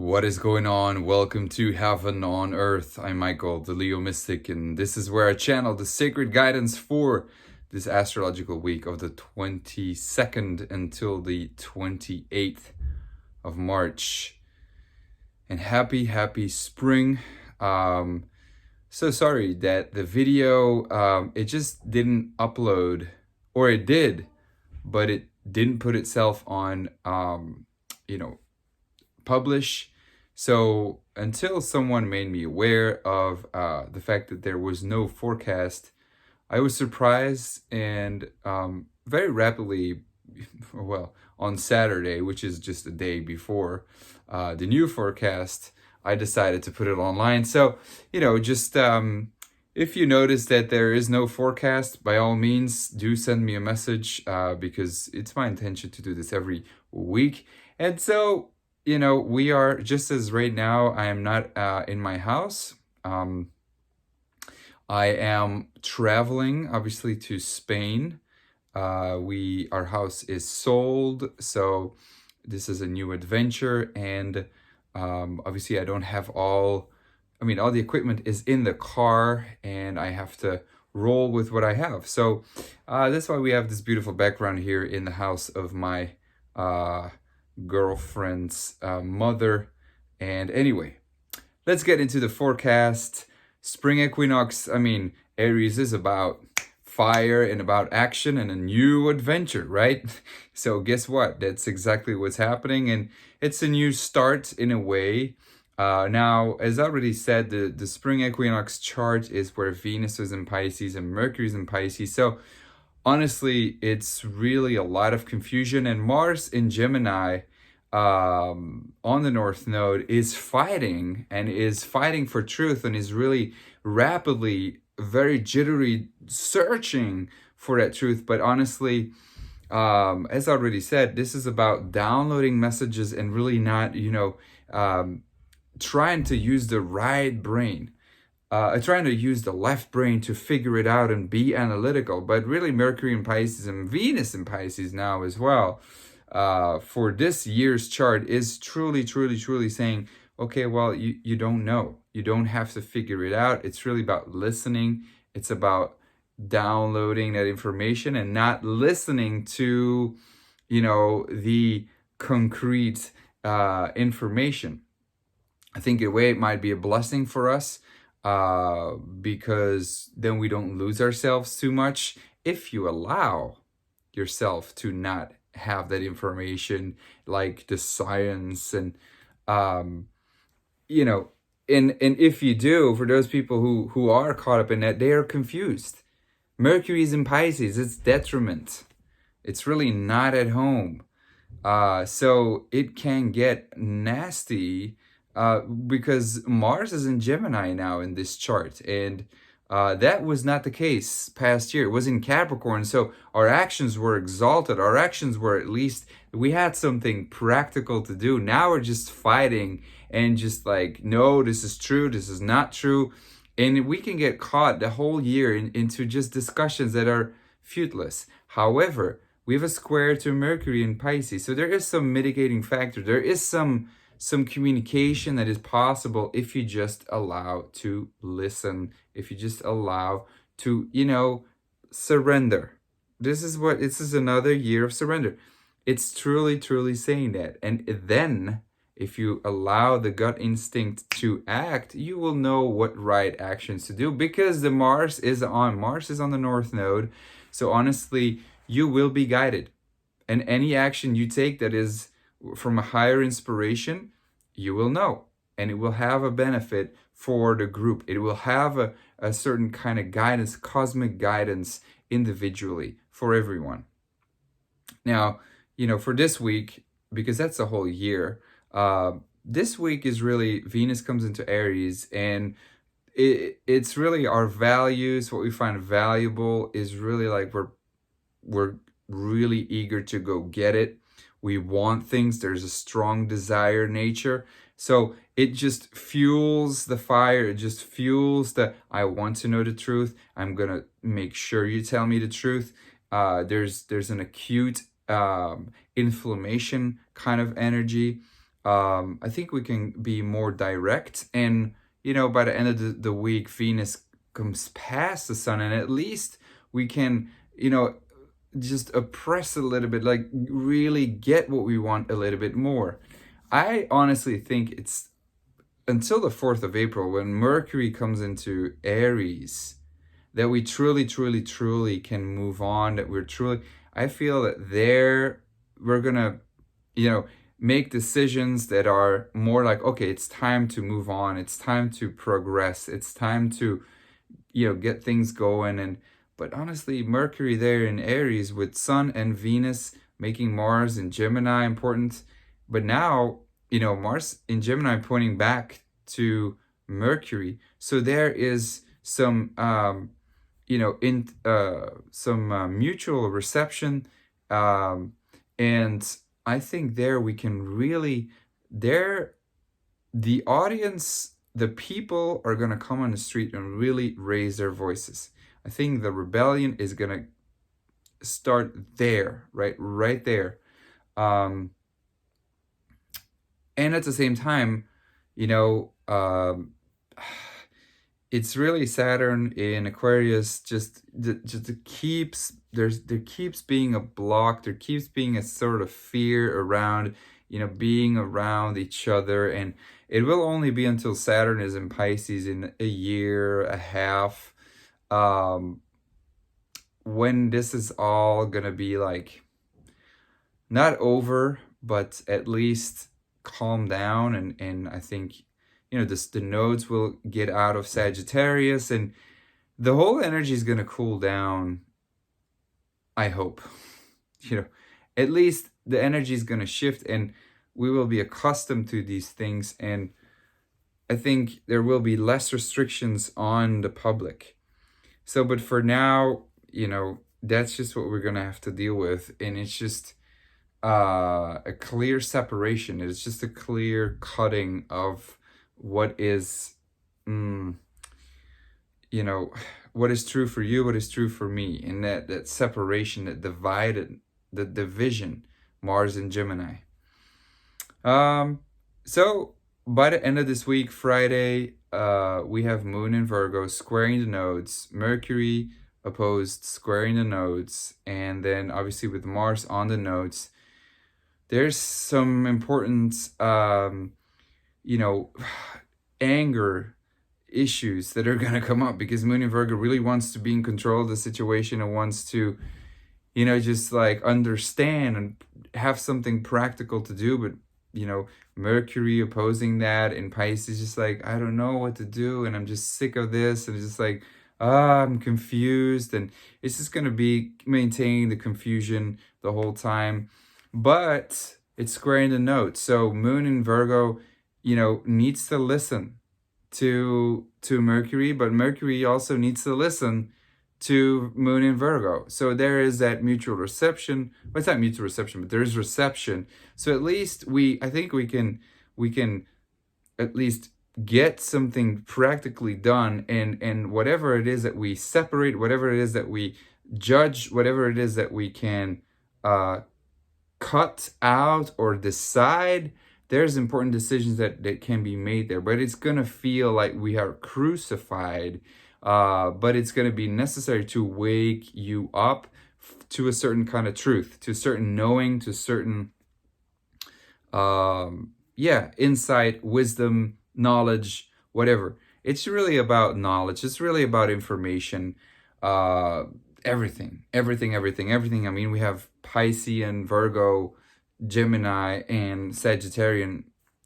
What is going on? Welcome to Heaven on Earth. I'm Michael, the Leo Mystic, and this is where I channel the sacred guidance for this astrological week of the 22nd until the 28th of March. And happy spring. So sorry that the video, it just didn't upload, or it did, but it didn't put itself on, publish. So until someone made me aware of the fact that there was no forecast, I was surprised, and very rapidly, well, on Saturday, which is just a day before the new forecast, I decided to put it online. So, just if you notice that there is no forecast, by all means, do send me a message because it's my intention to do this every week. And so, we are, just as right now, I am not in my house. I am traveling, obviously, to Spain. Our house is sold, so this is a new adventure, and obviously I don't have all the equipment is in the car, and I have to roll with what I have. So that's why we have this beautiful background here in the house of my girlfriend's mother. And anyway, let's get into the forecast. Spring equinox, Aries is about fire and about action and a new adventure, right? So guess what? That's exactly what's happening, and it's a new start in a way. Now, as I already said, the spring equinox chart is where Venus is in Pisces and Mercury is in Pisces. So honestly, it's really a lot of confusion, and Mars in Gemini on the North Node is fighting for truth, and is really rapidly, very jittery, searching for that truth. But honestly, as I already said, this is about downloading messages and really not, trying to use the right brain. Trying to use the left brain to figure it out and be analytical. But really, Mercury in Pisces and Venus in Pisces now as well, for this year's chart, is truly saying, okay, well, you don't know. You don't have to figure it out. It's really about listening. It's about downloading that information and not listening to, the concrete information. I think in a way it might be a blessing for us, because then we don't lose ourselves too much if you allow yourself to not have that information, like the science, and and if you do, for those people who are caught up in that, they are confused. Mercury is in Pisces. It's detriment. It's really not at home. So it can get nasty, because Mars is in Gemini now in this chart, and that was not the case past year. It was in Capricorn, so our actions were exalted. Our actions were, at least, we had something practical to do. Now we're just fighting and just like, no, this is true, this is not true. And we can get caught the whole year into just discussions that are fruitless. However, we have a square to Mercury in Pisces, so there is some mitigating factor. There is some communication that is possible if you just allow to listen, if you just allow to, surrender. This is another year of surrender. It's truly saying that. And then, if you allow the gut instinct to act, you will know what right actions to do, because the Mars is on the North Node. So honestly, you will be guided. And any action you take that is from a higher inspiration, you will know, and it will have a benefit for the group. It will have a certain kind of guidance, cosmic guidance, individually for everyone. Now, for this week, because that's the whole year, this week is really, Venus comes into Aries, and it's really our values, what we find valuable is really like we're really eager to go get it. We want things. There's a strong desire nature. So it just fuels the fire. It just fuels I want to know the truth. I'm going to make sure you tell me the truth. There's an acute inflammation kind of energy. I think we can be more direct. And, you know, by the end of the week, Venus comes past the sun, and at least we can, you know, just oppress a little bit, like really get what we want a little bit more. I honestly think it's until the 4th of April, when Mercury comes into Aries, that we truly, truly, truly can move on, that we're truly, I feel that there we're gonna, you know, make decisions that are more like, okay, it's time to move on, it's time to progress, it's time to, you know, get things going. And but honestly, Mercury there in Aries with Sun and Venus making Mars in Gemini important. But now, you know, Mars in Gemini pointing back to Mercury. So there is some you know, in some mutual reception, and I think there we can really, there the audience, the people are going to come on the street and really raise their voices. I think the rebellion is going to start there, right there. And at the same time, you know, it's really Saturn in Aquarius, just keeps, there keeps being a block, there keeps being a sort of fear around, you know, being around each other. And it will only be until Saturn is in Pisces in a year, a half, when this is all gonna be like, not over, but at least calm down. And I think, you know, the nodes will get out of Sagittarius, and the whole energy is going to cool down, I hope. You know, at least the energy is going to shift, and we will be accustomed to these things. And I think there will be less restrictions on the public. So, but for now, you know, that's just what we're going to have to deal with. And it's just a clear separation. It's just a clear cutting of what is, you know, what is true for you, what is true for me. And that separation, that divided, the division, Mars and Gemini. So by the end of this week, Friday, we have Moon in Virgo squaring the nodes, Mercury opposed squaring the nodes, and then obviously with Mars on the nodes, there's some important, you know, anger issues that are going to come up, because Moon in Virgo really wants to be in control of the situation and wants to, you know, just like understand and have something practical to do. But, you know, Mercury opposing that in Pisces, just like, I don't know what to do, and I'm just sick of this, and it's just like, I'm confused, and it's just going to be maintaining the confusion the whole time. But it's squaring the nodes. So Moon in Virgo, you know, needs to listen to Mercury, but Mercury also needs to listen to Moon in Virgo. So there is that mutual reception. Well, it's not mutual reception, but there is reception. So at least I think we can at least get something practically done, and whatever it is that we separate, whatever it is that we judge, whatever it is that we can cut out or decide, there's important decisions that can be made there. But it's going to feel like we are crucified, but it's going to be necessary to wake you up to a certain kind of truth, to certain knowing, to certain insight, wisdom, knowledge, whatever. It's really about knowledge. It's really about information. Everything. I mean, we have Piscean, Virgo, Gemini, and Sagittarian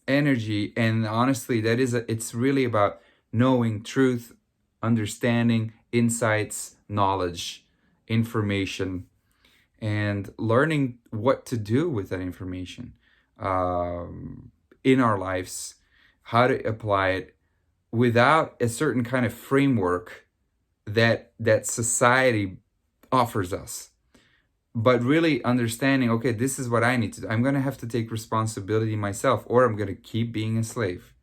energy, and honestly, it's really about knowing truth, understanding, insights, knowledge, information, and learning what to do with that information in our lives, how to apply it without a certain kind of framework that society offers us, but really understanding, okay, this is what I need to do. I'm going to have to take responsibility myself, or I'm going to keep being a slave.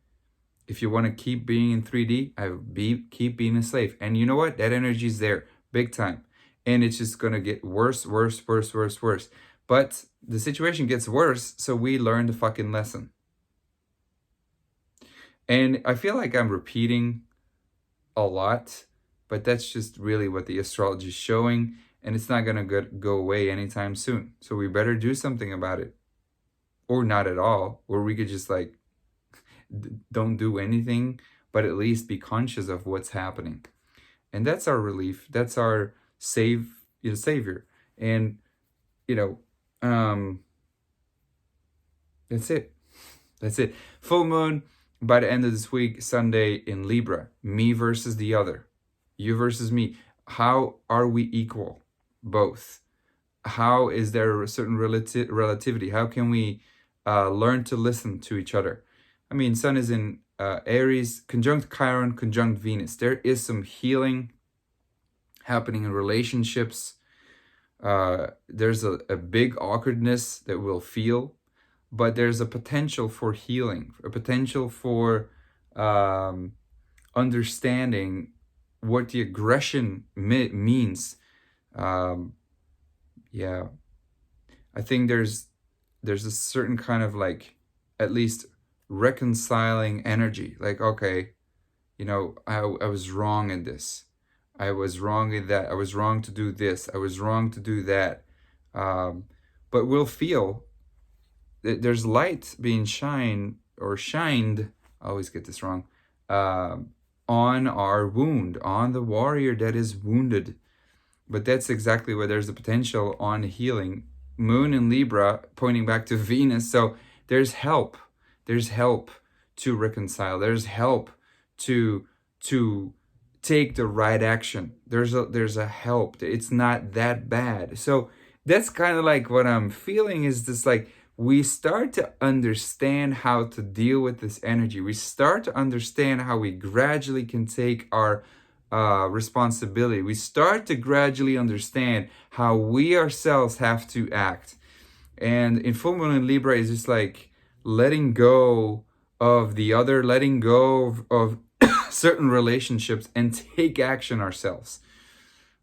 If you want to keep being in 3D, keep being a slave. And you know what? That energy is there big time. And it's just going to get worse. But the situation gets worse, so we learn the fucking lesson. And I feel like I'm repeating a lot, but that's just really what the astrology is showing, and it's not going to go away anytime soon. So we better do something about it, or not at all, or we could just like don't do anything, but at least be conscious of what's happening. And that's our relief. That's our savior. And that's it. That's it. Full moon by the end of this week, Sunday in Libra. Me versus the other. You versus me. How are we equal? Both. How is there a certain relativity? How can we learn to listen to each other? I mean, Sun is in Aries, conjunct Chiron, conjunct Venus. There is some healing happening in relationships. There's a big awkwardness that we'll feel, but there's a potential for healing, a potential for understanding what the aggression means. Yeah, I think there's a certain kind of like, at least reconciling energy. Like, okay, I was wrong in this. I was wrong in that. I was wrong to do this. I was wrong to do that. But we'll feel that there's light being shined. I always get this wrong. On our wound, on the warrior that is wounded. But that's exactly where there's the potential on healing. Moon in Libra pointing back to Venus. So there's help. There's help to reconcile. There's help to take the right action. There's a help. It's not that bad. So that's kind of like what I'm feeling, is this like, we start to understand how to deal with this energy. We start to understand how we gradually can take our responsibility. We start to gradually understand how we ourselves have to act. And in full moon in Libra is just like letting go of the other, letting go of certain relationships and take action ourselves.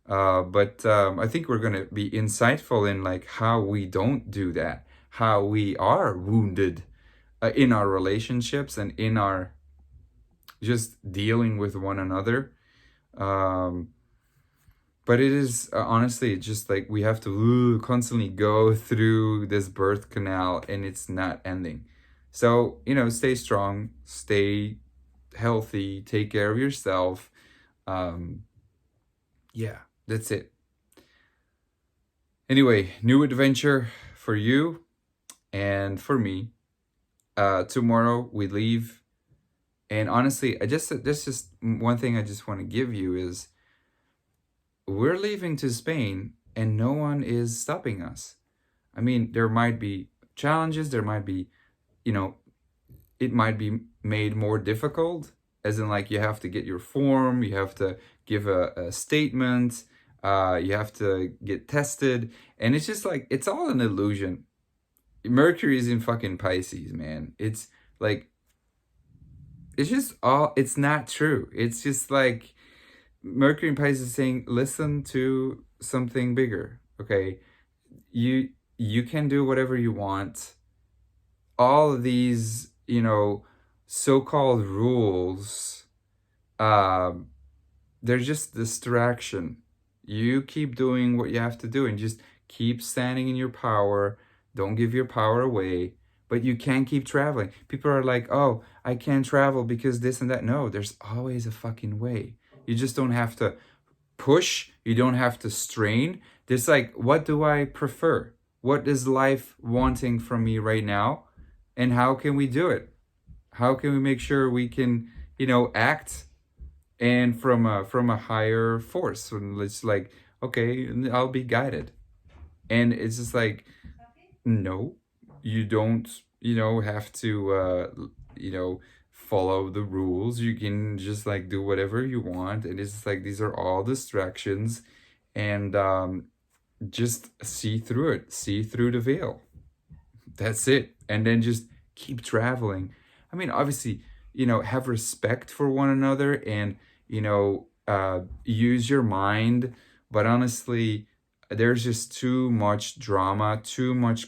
But I think we're going to be insightful in like how we don't do that, how we are wounded in our relationships and in our just dealing with one another. But it is honestly just like we have to constantly go through this birth canal, and it's not ending. So, stay strong, stay healthy, take care of yourself. Yeah, that's it. Anyway, new adventure for you and for me. Tomorrow we leave. And honestly, this is one thing I just want to give you is we're leaving to Spain and no one is stopping us. I mean, there might be challenges. There might be, it might be made more difficult, as in like you have to get your form, you have to give a statement, you have to get tested. And it's just like, it's all an illusion. Mercury is in fucking Pisces, man. It's like, it's not true. It's just like Mercury in Pisces is saying, listen to something bigger, okay? You can do whatever you want. All of these, so-called rules, they're just distraction. You keep doing what you have to do and just keep standing in your power. Don't give your power away. But you can't keep traveling. People are like, oh, I can't travel because this and that. No, there's always a fucking way. You just don't have to push. You don't have to strain. There's like, what do I prefer? What is life wanting from me right now? And how can we do it? How can we make sure we can, act and from a higher force? And it's like, okay, I'll be guided. And it's just like, no, you don't, have to, follow the rules. You can just like do whatever you want. And it's just like, these are all distractions, and just see through it, see through the veil. That's it. And then just keep traveling. I mean, obviously, have respect for one another and, use your mind. But honestly, there's just too much drama, too much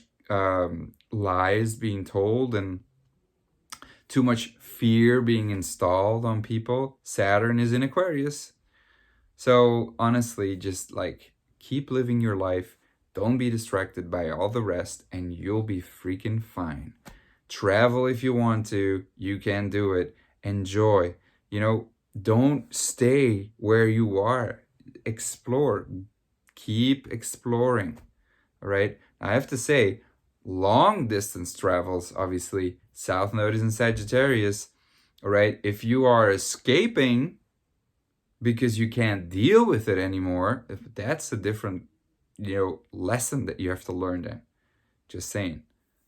lies being told, and too much fear being installed on people. Saturn is in Aquarius. So honestly, just like keep living your life. Don't be distracted by all the rest and you'll be freaking fine. Travel if you want to. You can do it. Enjoy. You know, don't stay where you are. Explore. Keep exploring. All right. I have to say, long distance travels, obviously, South Node is in Sagittarius. All right. If you are escaping because you can't deal with it anymore, that's a different, lesson that you have to learn then. Just saying.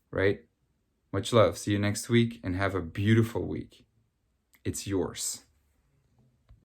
Right. Much love. See you next week and have a beautiful week. It's yours.